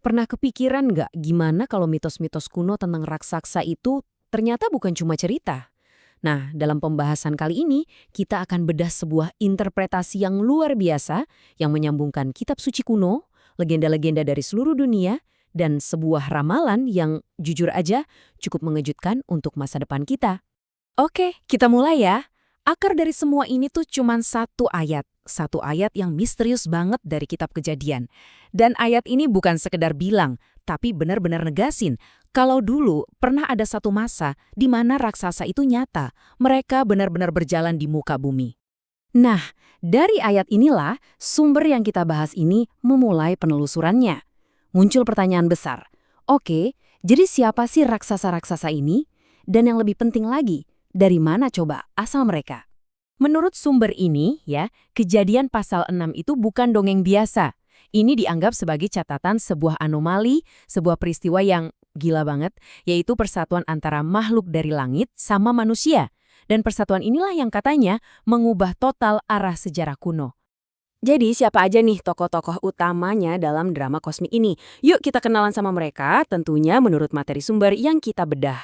Pernah kepikiran nggak gimana kalau mitos-mitos kuno tentang raksasa itu ternyata bukan cuma cerita? Nah, dalam pembahasan kali ini, kita akan bedah sebuah interpretasi yang luar biasa yang menyambungkan kitab suci kuno, legenda-legenda dari seluruh dunia, dan sebuah ramalan yang jujur aja cukup mengejutkan untuk masa depan kita. Oke, kita mulai ya. Akar dari semua ini tuh cuman satu ayat. Satu ayat yang misterius banget dari kitab Kejadian. Dan ayat ini bukan sekedar bilang, tapi benar-benar negasin. Kalau dulu pernah ada satu masa di mana raksasa itu nyata. Mereka benar-benar berjalan di muka bumi. Nah, dari ayat inilah sumber yang kita bahas ini memulai penelusurannya. Muncul pertanyaan besar. Oke, jadi siapa sih raksasa-raksasa ini? Dan yang lebih penting lagi, dari mana coba asal mereka? Menurut sumber ini, ya, Kejadian pasal 6 itu bukan dongeng biasa. Ini dianggap sebagai catatan sebuah anomali, sebuah peristiwa yang gila banget, yaitu persatuan antara makhluk dari langit sama manusia. Dan persatuan inilah yang katanya mengubah total arah sejarah kuno. Jadi siapa aja nih tokoh-tokoh utamanya dalam drama kosmik ini? Yuk kita kenalan sama mereka, tentunya menurut materi sumber yang kita bedah.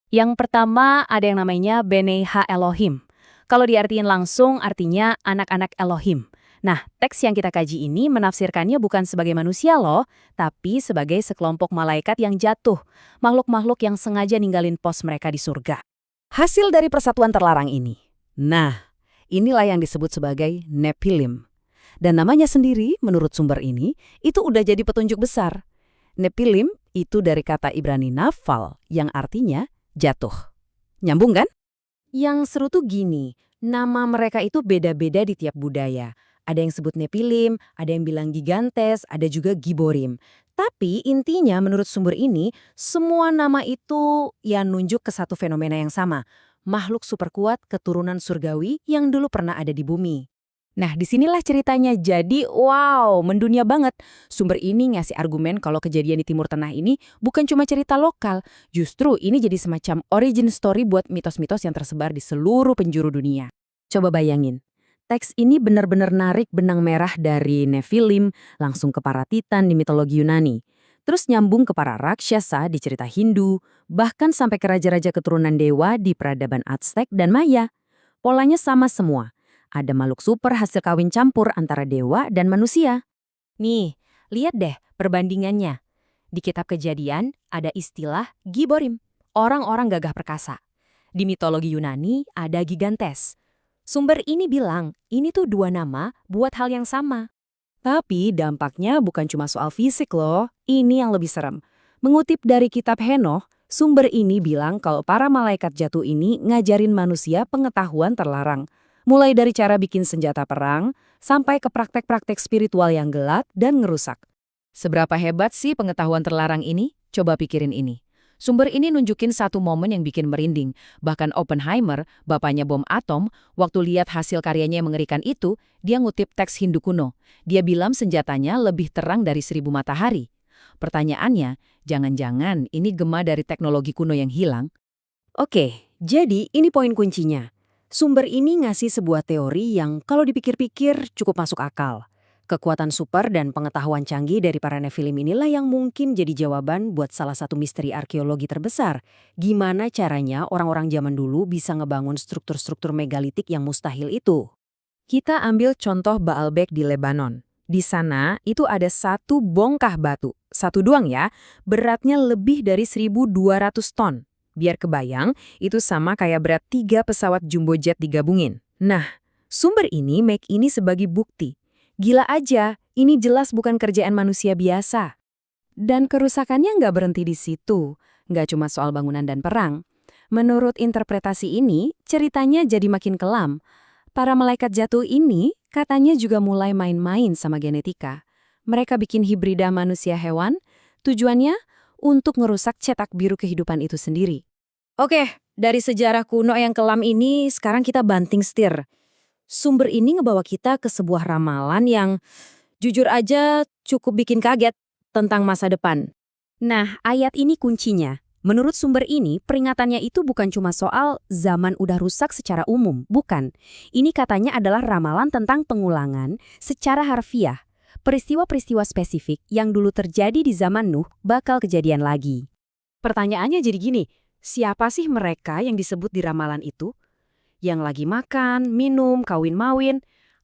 Yang pertama ada yang namanya Bene Ha Elohim. Kalau diartiin langsung artinya anak-anak Elohim. Nah, teks yang kita kaji ini menafsirkannya bukan sebagai manusia loh, tapi sebagai sekelompok malaikat yang jatuh, makhluk-makhluk yang sengaja ninggalin pos mereka di surga. Hasil dari persatuan terlarang ini. Nah, inilah yang disebut sebagai Nephilim. Dan namanya sendiri, menurut sumber ini, itu udah jadi petunjuk besar. Nephilim itu dari kata Ibrani nafal, yang artinya jatuh. Nyambung kan? Yang seru tuh gini, nama mereka itu beda-beda di tiap budaya. Ada yang sebut Nephilim, ada yang bilang Gigantes, ada juga Giborim. Tapi intinya menurut sumber ini, semua nama itu ya nunjuk ke satu fenomena yang sama. Makhluk super kuat keturunan surgawi yang dulu pernah ada di bumi. Nah, disinilah ceritanya jadi wow, mendunia banget. Sumber ini ngasih argumen kalau kejadian di Timur Tengah ini bukan cuma cerita lokal. Justru ini jadi semacam origin story buat mitos-mitos yang tersebar di seluruh penjuru dunia. Coba bayangin, teks ini benar-benar narik benang merah dari Nephilim langsung ke para titan di mitologi Yunani. Terus nyambung ke para raksasa di cerita Hindu, bahkan sampai ke raja-raja keturunan dewa di peradaban Aztec dan Maya. Polanya sama semua. Ada makhluk super hasil kawin campur antara dewa dan manusia. Nih, lihat deh perbandingannya. Di kitab Kejadian ada istilah Giborim, orang-orang gagah perkasa. Di mitologi Yunani ada Gigantes. Sumber ini bilang, ini tuh dua nama buat hal yang sama. Tapi dampaknya bukan cuma soal fisik loh, ini yang lebih serem. Mengutip dari kitab Henoh, sumber ini bilang kalau para malaikat jatuh ini ngajarin manusia pengetahuan terlarang. Mulai dari cara bikin senjata perang, sampai ke praktek-praktek spiritual yang gelap dan ngerusak. Seberapa hebat sih pengetahuan terlarang ini? Coba pikirin ini. Sumber ini nunjukin satu momen yang bikin merinding. Bahkan Oppenheimer, bapaknya bom atom, waktu lihat hasil karyanya yang mengerikan itu, dia ngutip teks Hindu kuno. Dia bilang senjatanya lebih terang dari 1000 matahari. Pertanyaannya, jangan-jangan ini gema dari teknologi kuno yang hilang? Oke, jadi ini poin kuncinya. Sumber ini ngasih sebuah teori yang kalau dipikir-pikir cukup masuk akal. Kekuatan super dan pengetahuan canggih dari para Nephilim inilah yang mungkin jadi jawaban buat salah satu misteri arkeologi terbesar. Gimana caranya orang-orang zaman dulu bisa ngebangun struktur-struktur megalitik yang mustahil itu? Kita ambil contoh Baalbek di Lebanon. Di sana itu ada satu bongkah batu, satu doang ya, beratnya lebih dari 1.200 ton. Biar kebayang, itu sama kayak berat 3 pesawat jumbo jet digabungin. Nah, sumber ini make ini sebagai bukti. Gila aja, ini jelas bukan kerjaan manusia biasa. Dan kerusakannya nggak berhenti di situ. Nggak cuma soal bangunan dan perang. Menurut interpretasi ini, ceritanya jadi makin kelam. Para malaikat jatuh ini katanya juga mulai main-main sama genetika. Mereka bikin hibrida manusia hewan, tujuannya untuk ngerusak cetak biru kehidupan itu sendiri. Oke, dari sejarah kuno yang kelam ini, sekarang kita banting setir. Sumber ini ngebawa kita ke sebuah ramalan yang jujur aja cukup bikin kaget tentang masa depan. Nah, ayat ini kuncinya. Menurut sumber ini, peringatannya itu bukan cuma soal zaman udah rusak secara umum, bukan. Ini katanya adalah ramalan tentang pengulangan secara harfiah. peristiwa-peristiwa spesifik yang dulu terjadi di zaman Nuh bakal kejadian lagi. Pertanyaannya jadi gini, siapa sih mereka yang disebut di ramalan itu? Yang lagi makan, minum, kawin-mawin,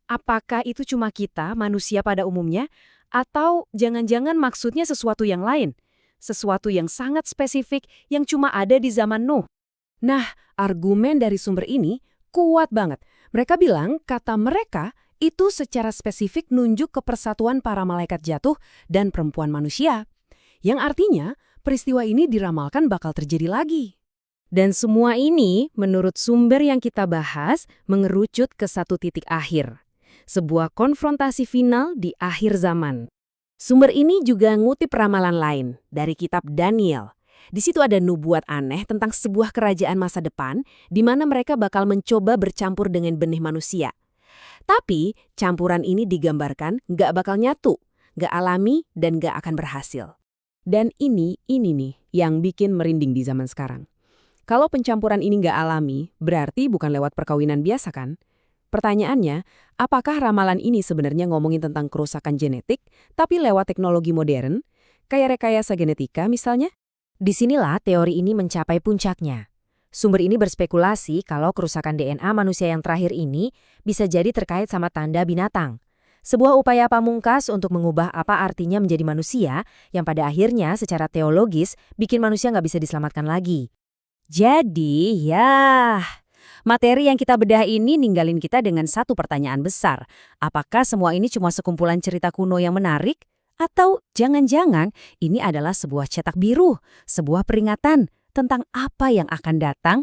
apakah itu cuma kita, manusia pada umumnya? Atau jangan-jangan maksudnya sesuatu yang lain? Sesuatu yang sangat spesifik yang cuma ada di zaman Nuh? Nah, argumen dari sumber ini kuat banget. Mereka bilang kata mereka itu secara spesifik nunjuk ke persatuan para malaikat jatuh dan perempuan manusia. Yang artinya, peristiwa ini diramalkan bakal terjadi lagi. Dan semua ini, menurut sumber yang kita bahas, mengerucut ke satu titik akhir. Sebuah konfrontasi final di akhir zaman. Sumber ini juga ngutip ramalan lain dari kitab Daniel. Di situ ada nubuat aneh tentang sebuah kerajaan masa depan di mana mereka bakal mencoba bercampur dengan benih manusia. Tapi, campuran ini digambarkan nggak bakal nyatu, nggak alami, dan nggak akan berhasil. Dan ini nih yang bikin merinding di zaman sekarang. Kalau pencampuran ini nggak alami, berarti bukan lewat perkawinan biasa kan? Pertanyaannya, apakah ramalan ini sebenarnya ngomongin tentang kerusakan genetik, tapi lewat teknologi modern, kayak rekayasa genetika misalnya? Disinilah teori ini mencapai puncaknya. Sumber ini berspekulasi kalau kerusakan DNA manusia yang terakhir ini bisa jadi terkait sama tanda binatang. Sebuah upaya pamungkas untuk mengubah apa artinya menjadi manusia yang pada akhirnya secara teologis bikin manusia nggak bisa diselamatkan lagi. Jadi, materi yang kita bedah ini ninggalin kita dengan satu pertanyaan besar. Apakah semua ini cuma sekumpulan cerita kuno yang menarik? Atau jangan-jangan ini adalah sebuah cetak biru, sebuah peringatan tentang apa yang akan datang?